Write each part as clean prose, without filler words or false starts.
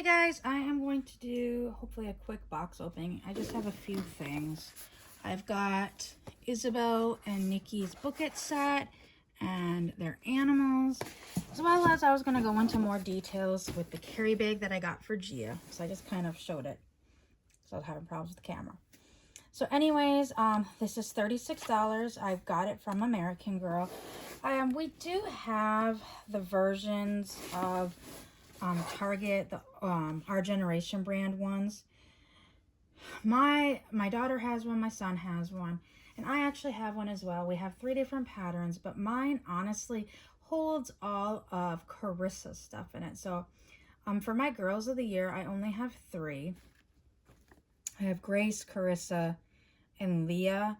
Hi guys, I am going to do hopefully a quick box opening. I just have a few things. I've got Isabel and Nikki's Book-It set and their animals, as well as I was going to go into more details with the carry bag that I got for Gia. So I just kind of showed it because I was having problems with the camera. So anyways, this is $36. I've got it from American Girl. We do have the versions of Target, the Our Generation brand ones. My daughter has one, my son has one, and I actually have one as well. We have 3 different patterns, but mine honestly holds all of Carissa's stuff in it. So for my girls of the year, I only have 3. I have Grace, Carissa, and Leah.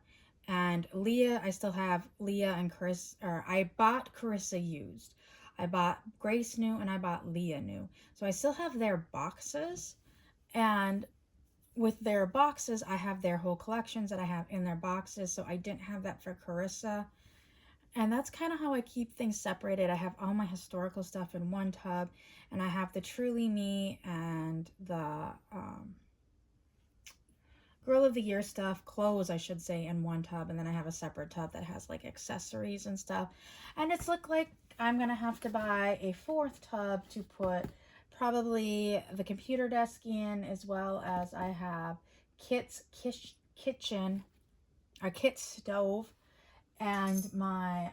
And Leah, I still have Leah and Carissa, or I bought Carissa used. I bought Grace new and I bought Leah new. So I still have their boxes, and with their boxes, I have their whole collections that I have in their boxes. So I didn't have that for Carissa. And that's kind of how I keep things separated. I have all my historical stuff in one tub, and I have the Truly Me and the Girl of the Year stuff, clothes I should say, in one tub, and then I have a separate tub that has like accessories and stuff. And it's look like I'm gonna have to buy a 4th tub to put probably the computer desk in, as well as I have Kit's kitchen, or Kit's stove, and my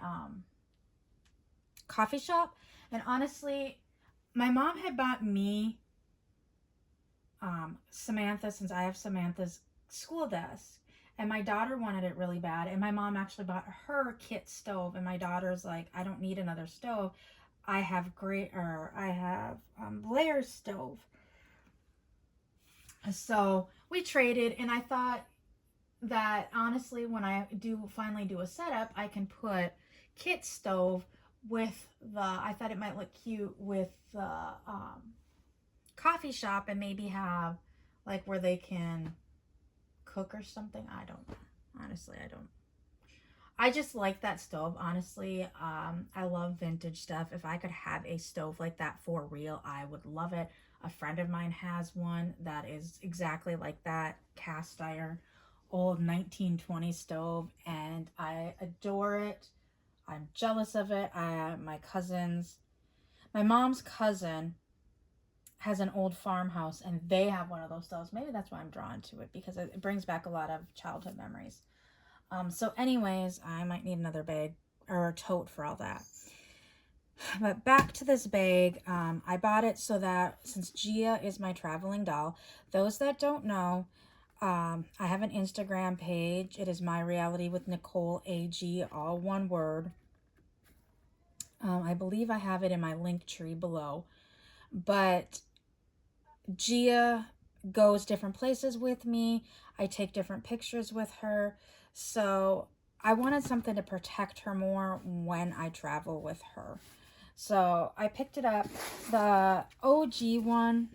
coffee shop. And honestly, my mom had bought me Samantha, since I have Samantha's school desk, and my daughter wanted it really bad, and my mom actually bought her Kit stove, and my daughter's like, I don't need another stove. I have Blair's stove. So we traded, and I thought that honestly, when I finally do a setup, I can put Kit's stove with I thought it might look cute with the coffee shop, and maybe have like where they can cook or something. I don't know. Honestly, I don't. I just like that stove. Honestly, I love vintage stuff. If I could have a stove like that for real, I would love it. A friend of mine has one that is exactly like that, cast iron, old 1920 stove, and I adore it. I'm jealous of it. My mom's cousin has an old farmhouse, and they have one of those stoves. Maybe that's why I'm drawn to it, because it brings back a lot of childhood memories. So anyways, I might need another bag or a tote for all that. But back to this bag, I bought it so that since Gia is my traveling doll, those that don't know, I have an Instagram page. It is My Reality with Nicole AG, all one word. I believe I have it in my link tree below. But Gia goes different places with me. I take different pictures with her. So I wanted something to protect her more when I travel with her. So I picked it up. The OG one,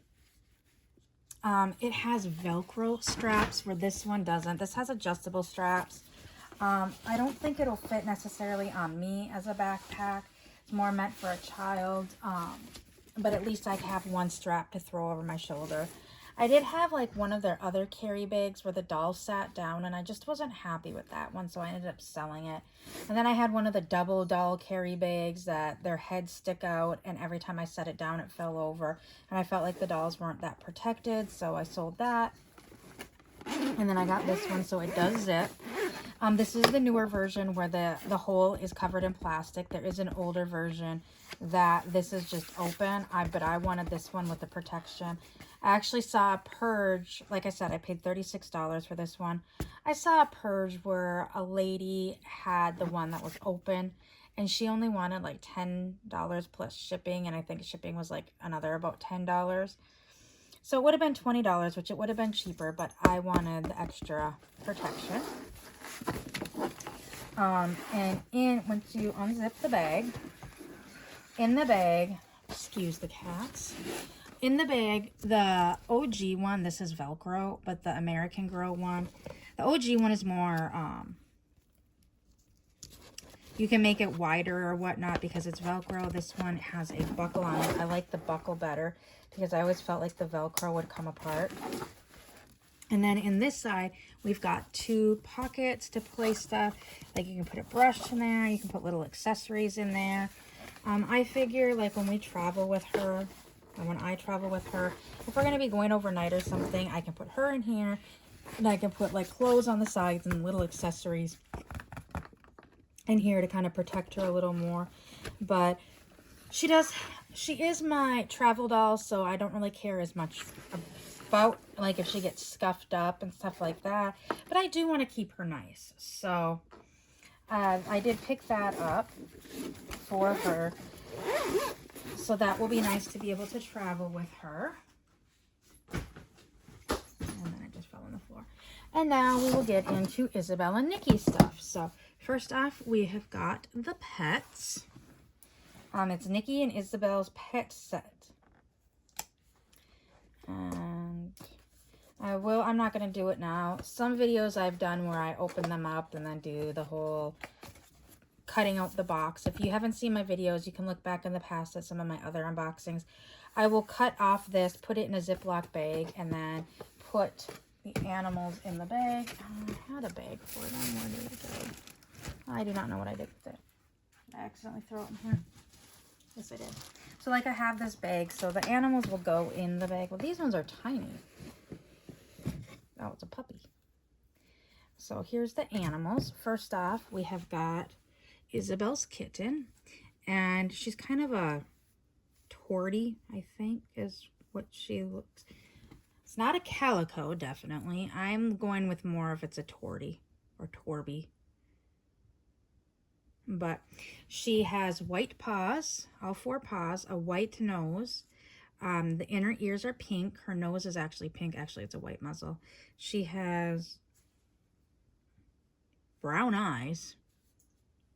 it has Velcro straps where this one doesn't. This has adjustable straps. I don't think it'll fit necessarily on me as a backpack. It's more meant for a child. But at least I have one strap to throw over my shoulder. I did have like one of their other carry bags where the doll sat down, and I just wasn't happy with that one, so I ended up selling it. And then I had one of the double doll carry bags that their heads stick out, and every time I set it down it fell over, and I felt like the dolls weren't that protected, so I sold that. And then I got this one, so it does zip. This is the newer version where the hole is covered in plastic. There is an older version that this is just open. But I wanted this one with the protection. I actually saw a purge. Like I said, I paid $36 for this one. I saw a purge where a lady had the one that was open, and she only wanted like $10 plus shipping, and I think shipping was like another about $10. So it would have been $20, which it would have been cheaper, but I wanted the extra protection. And once you unzip the bag, in the bag, excuse the cats, in the bag, the OG one, this is Velcro, but the American Girl one, the OG one is more, you can make it wider or whatnot because it's Velcro. This one has a buckle on it. I like the buckle better because I always felt like the Velcro would come apart. And then in this side, we've got 2 pockets to place stuff. Like you can put a brush in there, you can put little accessories in there. I figure like when we travel with her, or when I travel with her, if we're going to be going overnight or something, I can put her in here, and I can put like clothes on the sides and little accessories in here to kind of protect her a little more. But she is my travel doll, so I don't really care as much about like if she gets scuffed up and stuff like that, but I do want to keep her nice. So I did pick that up for her, so that will be nice to be able to travel with her. And then I just fell on the floor. And now we will get into Isabel and Nikki stuff. So first off, we have got the pets. It's Nikki and Isabel's pet set. And I'm not going to do it now. Some videos I've done where I open them up and then do the whole cutting out the box. If you haven't seen my videos, you can look back in the past at some of my other unboxings. I will cut off this, put it in a Ziploc bag, and then put the animals in the bag. I had a bag for them. Where did it go? I do not know what I did with it. I accidentally threw it in here. Yes, I did. So like I have this bag, so the animals will go in the bag. Well, these ones are tiny. Oh, it's a puppy. So here's the animals. First off, we have got Isabel's kitten, and she's kind of a tortie, I think is what she looks. It's not a calico, definitely. I'm going with more if it's a tortie or torby. But she has white paws, all 4 paws, a white nose. The inner ears are pink. Her nose is actually pink. Actually, it's a white muzzle. She has brown eyes.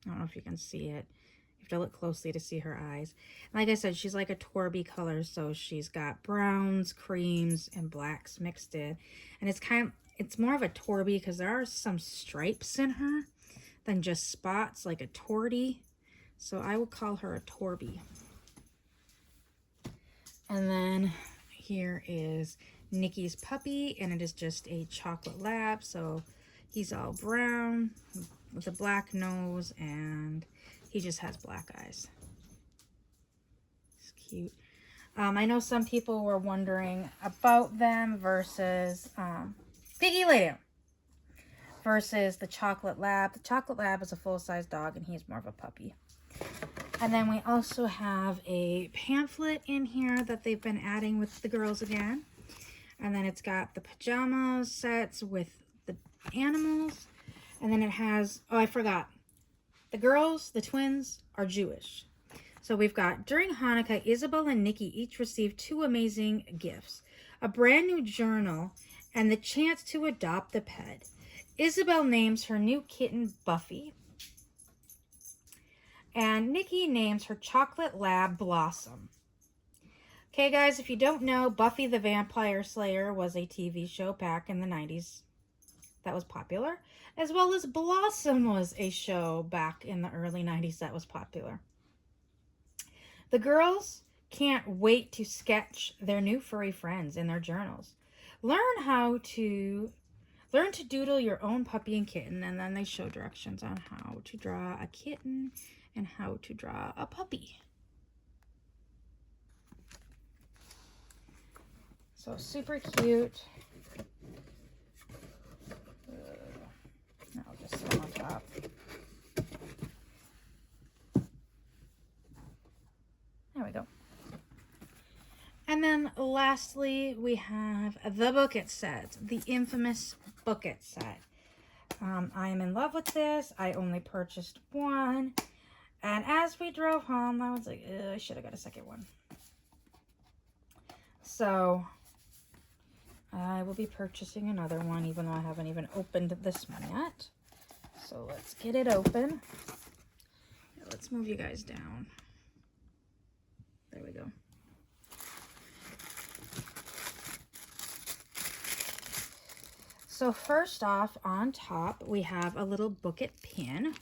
I don't know if you can see it. You have to look closely to see her eyes. Like I said, she's like a Torby color, so she's got browns, creams, and blacks mixed in. And it's more of a Torby because there are some stripes in her than just spots like a tortie. So I will call her a Torby. And then here is Nikki's puppy, and it is just a chocolate lab. So he's all brown with a black nose, and he just has black eyes. It's cute. I know some people were wondering about them versus Piggy lay down. Versus the chocolate lab. The chocolate lab is a full-size dog, and he's more of a puppy. And then we also have a pamphlet in here that they've been adding with the girls again. And then it's got the pajama sets with the animals. And then it has, oh, I forgot. The girls, the twins, are Jewish. So we've got, during Hanukkah, Isabel and Nikki each received 2 amazing gifts. A brand new journal and the chance to adopt a pet. Isabel names her new kitten Buffy. And Nikki names her chocolate lab Blossom. Okay, guys, if you don't know, Buffy the Vampire Slayer was a TV show back in the 90s that was popular, as well as Blossom was a show back in the early 90s that was popular. The girls can't wait to sketch their new furry friends in their journals. Learn to doodle your own puppy and kitten, and then they show directions on how to draw a kitten and how to draw a puppy. So super cute. I'll just sit on top. There we go. And then lastly, we have the Book-It set, the infamous Book-It set. I am in love with this. I only purchased one. And as we drove home, I was like, I should have got a second one. So I will be purchasing another one, even though I haven't even opened this one yet. So let's get it open. Let's move you guys down. There we go. So first off, on top, we have a little Book-It pin.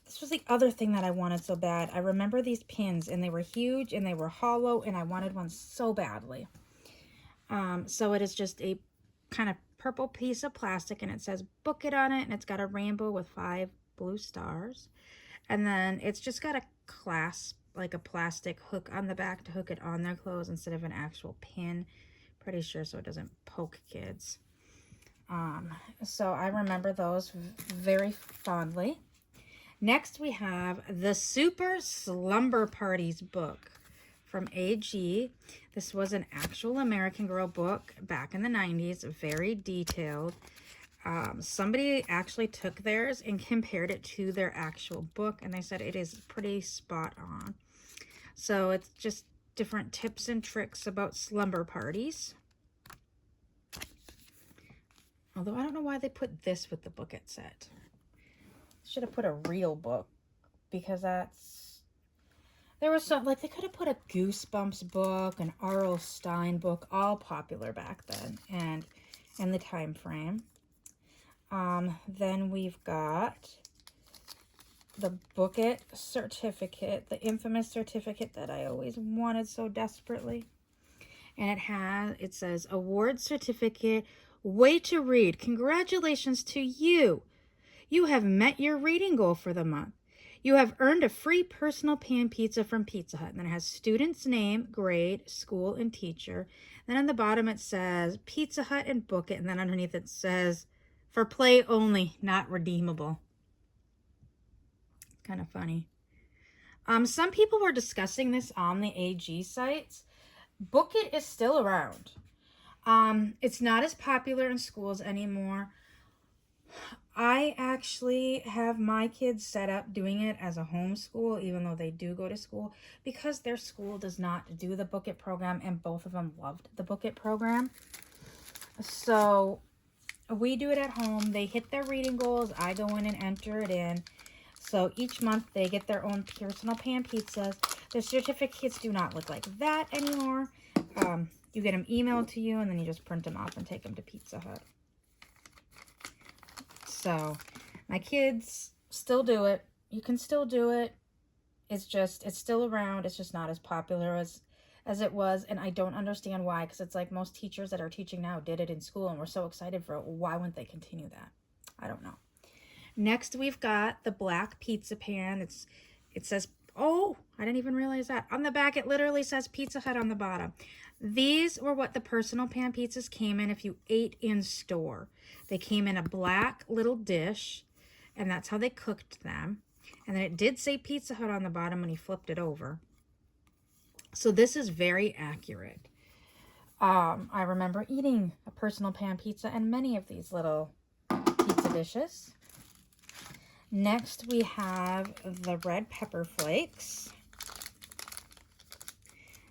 This was the other thing that I wanted so bad. I remember these pins, and they were huge and they were hollow, and I wanted one so badly. So it is just a kind of purple piece of plastic, and it says Book It on it, and it's got a rainbow with 5 blue stars. And then it's just got a clasp, like a plastic hook on the back to hook it on their clothes instead of an actual pin. Pretty sure so it doesn't poke kids. So I remember those very fondly. Next we have the Super Slumber Parties book from AG. This was an actual American Girl book back in the 90s, very detailed. Somebody actually took theirs and compared it to their actual book, and they said it is pretty spot on. So it's just different tips and tricks about slumber parties. Although I don't know why they put this with the book it set. Should have put a real book, because that's... There was some, like, they could have put a Goosebumps book, an R.L. Stine book, all popular back then, and in the time frame. Then we've got the Book It certificate, the infamous certificate that I always wanted so desperately. And it says, award certificate, way to read. Congratulations to you. You have met your reading goal for the month. You have earned a free personal pan pizza from Pizza Hut. And then it has student's name, grade, school, and teacher. Then on the bottom it says Pizza Hut and Book It. And then underneath it says, for play only, not redeemable. Kind of funny. Some people were discussing this on the AG sites. Book It is still around. It's not as popular in schools anymore. I actually have my kids set up doing it as a homeschool, even though they do go to school, because their school does not do the Book It program, and both of them loved the Book It program. So we do it at home. They hit their reading goals. I go in and enter it in. So each month they get their own personal pan pizzas. Their certificates do not look like that anymore. You get them emailed to you, and then you just print them off and take them to Pizza Hut. So my kids still do it. You can still do it. It's still around. It's just not as popular as it was. And I don't understand why, because it's like most teachers that are teaching now did it in school and we're so excited for it. Why wouldn't they continue that? I don't know. Next, we've got the black pizza pan. It says, oh, I didn't even realize that. On the back, it literally says Pizza Hut on the bottom. These were what the personal pan pizzas came in if you ate in store. They came in a black little dish, and that's how they cooked them. And then it did say Pizza Hut on the bottom when you flipped it over. So this is very accurate. I remember eating a personal pan pizza and many of these little pizza dishes. Next, we have the red pepper flakes.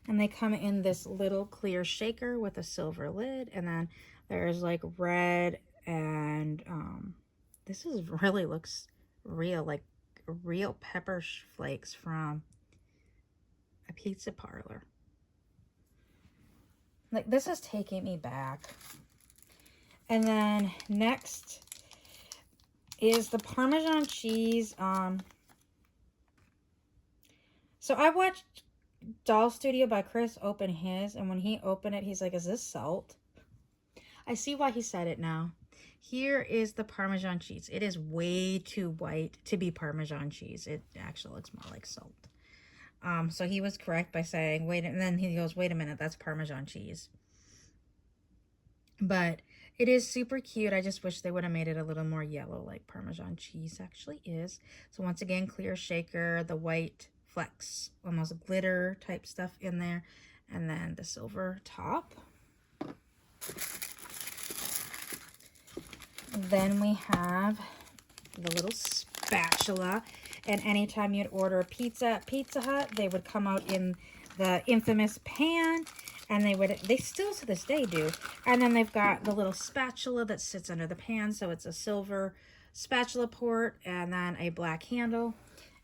And they come in this little clear shaker with a silver lid. And then there's like red and this is really looks real, like real pepper flakes from a pizza parlor. Like, this is taking me back. And then next is the Parmesan cheese. So I watched Doll Studio by Chris open his, and when he opened it, he's like, is this salt? I see why he said it now. Here is the Parmesan cheese. It is way too white to be Parmesan cheese. It actually looks more like salt. So he was correct by saying, wait, and then he goes, wait a minute, that's Parmesan cheese. But it is super cute. I just wish they would have made it a little more yellow like Parmesan cheese actually is. So once again, clear shaker, the white flecks, almost glitter type stuff in there, and then the silver top. Then we have the little spatula, and anytime you'd order a pizza at Pizza Hut, they would come out in the infamous pan, and they still to this day do. And then they've got the little spatula that sits under the pan, so it's a silver spatula port and then a black handle.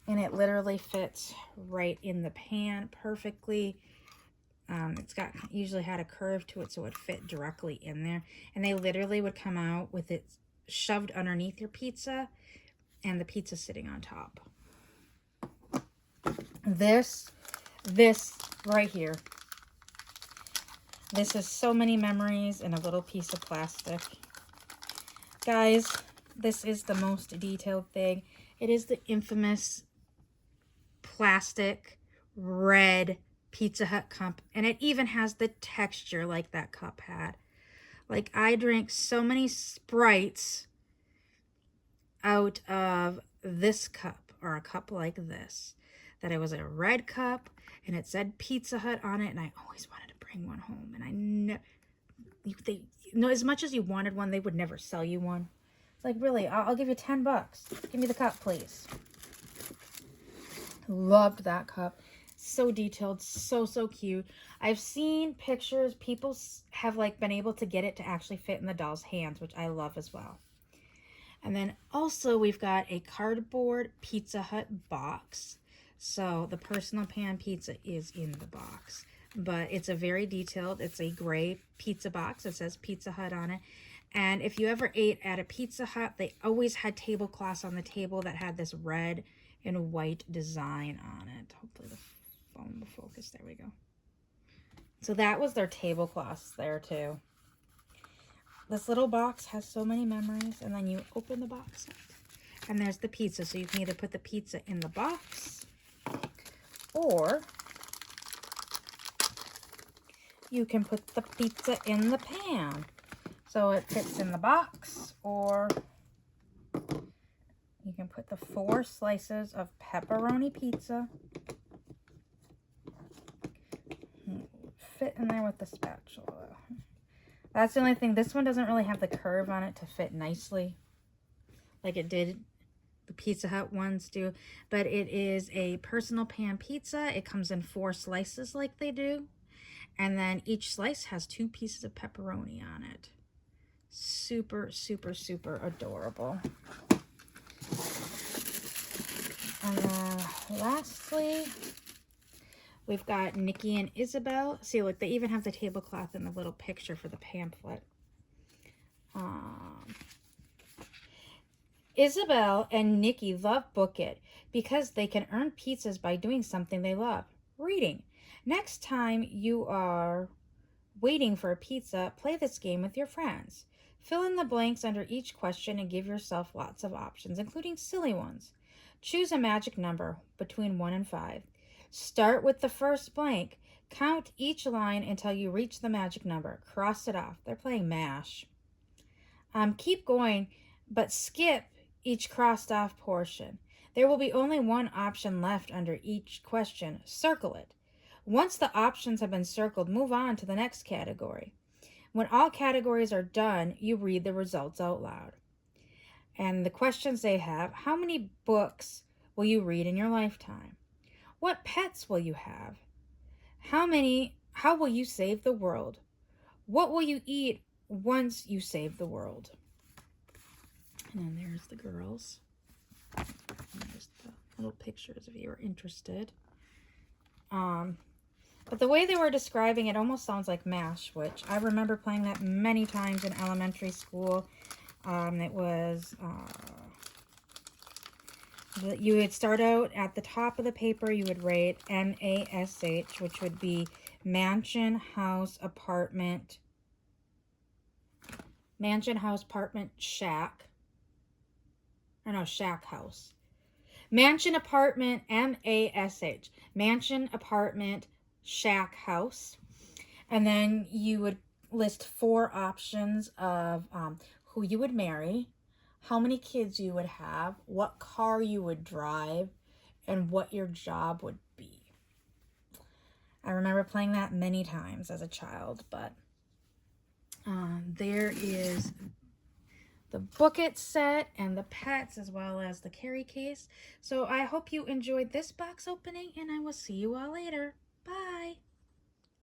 And it literally fits right in the pan perfectly. It's usually had a curve to it, so it fit directly in there. And they literally would come out with it shoved underneath your pizza and the pizza sitting on top. This right here. This is so many memories in a little piece of plastic. Guys, this is the most detailed thing. It is the infamous plastic red Pizza Hut cup, and it even has the texture like that cup had. Like, I drank so many Sprites out of this cup, or a cup like this, that it was a red cup and it said Pizza Hut on it, and I always wanted to bring one home. And I know, as much as you wanted one, they would never sell you one. It's like, really, I'll give you $10. Give me the cup, please. Loved that cup. So detailed, so cute. I've seen pictures. People have like been able to get it to actually fit in the doll's hands, which I love as well. And then also we've got a cardboard Pizza Hut box. So the personal pan pizza is in the box, but it's a very detailed, it's a gray pizza box. It says Pizza Hut on it. And if you ever ate at a Pizza Hut, they always had tablecloths on the table that had this red and white design on it. Hopefully the phone will focus. There we go. So that was their tablecloths there too. This little box has so many memories, and then you open the box up, and there's the pizza. So you can either put the pizza in the box, or you can put the pizza in the pan. So it fits in the box, or you can put the 4 slices of pepperoni pizza. Fit in there with the spatula. That's the only thing. This one doesn't really have the curve on it to fit nicely like it did. The Pizza Hut ones do. But it is a personal pan pizza. It comes in 4 slices like they do. And then each slice has 2 pieces of pepperoni on it. Super adorable. And then lastly, we've got Nikki and Isabel. See, look, they even have the tablecloth in the little picture for the pamphlet. Isabel and Nikki love Book It because they can earn pizzas by doing something they love, reading. Next time you are waiting for a pizza, play this game with your friends. Fill in the blanks under each question and give yourself lots of options, including silly ones. Choose a magic number between 1 and 5. Start with the first blank. Count each line until you reach the magic number. Cross it off. They're playing MASH. Keep going, but skip each crossed off portion. There will be only one option left under each question. Circle it. Once the options have been circled, move on to the next category. When all categories are done, you read the results out loud. And the questions they have: how many books will you read in your lifetime? What pets will you have? How will you save the world? What will you eat once you save the world? And then there's the girls. And there's the little pictures if you are interested. But the way they were describing it almost sounds like MASH, which I remember playing that many times in elementary school. It was, you would start out at the top of the paper, you would write MASH, which would be mansion, house, apartment, shack. Or no, shack house. Mansion, apartment, MASH. Mansion, apartment, shack house. And then you would list 4 options of who you would marry, how many kids you would have, what car you would drive, and what your job would be. I remember playing that many times as a child, but there is the Book It set and the pets, as well as the carry case. So I hope you enjoyed this box opening, and I will see you all later. Bye!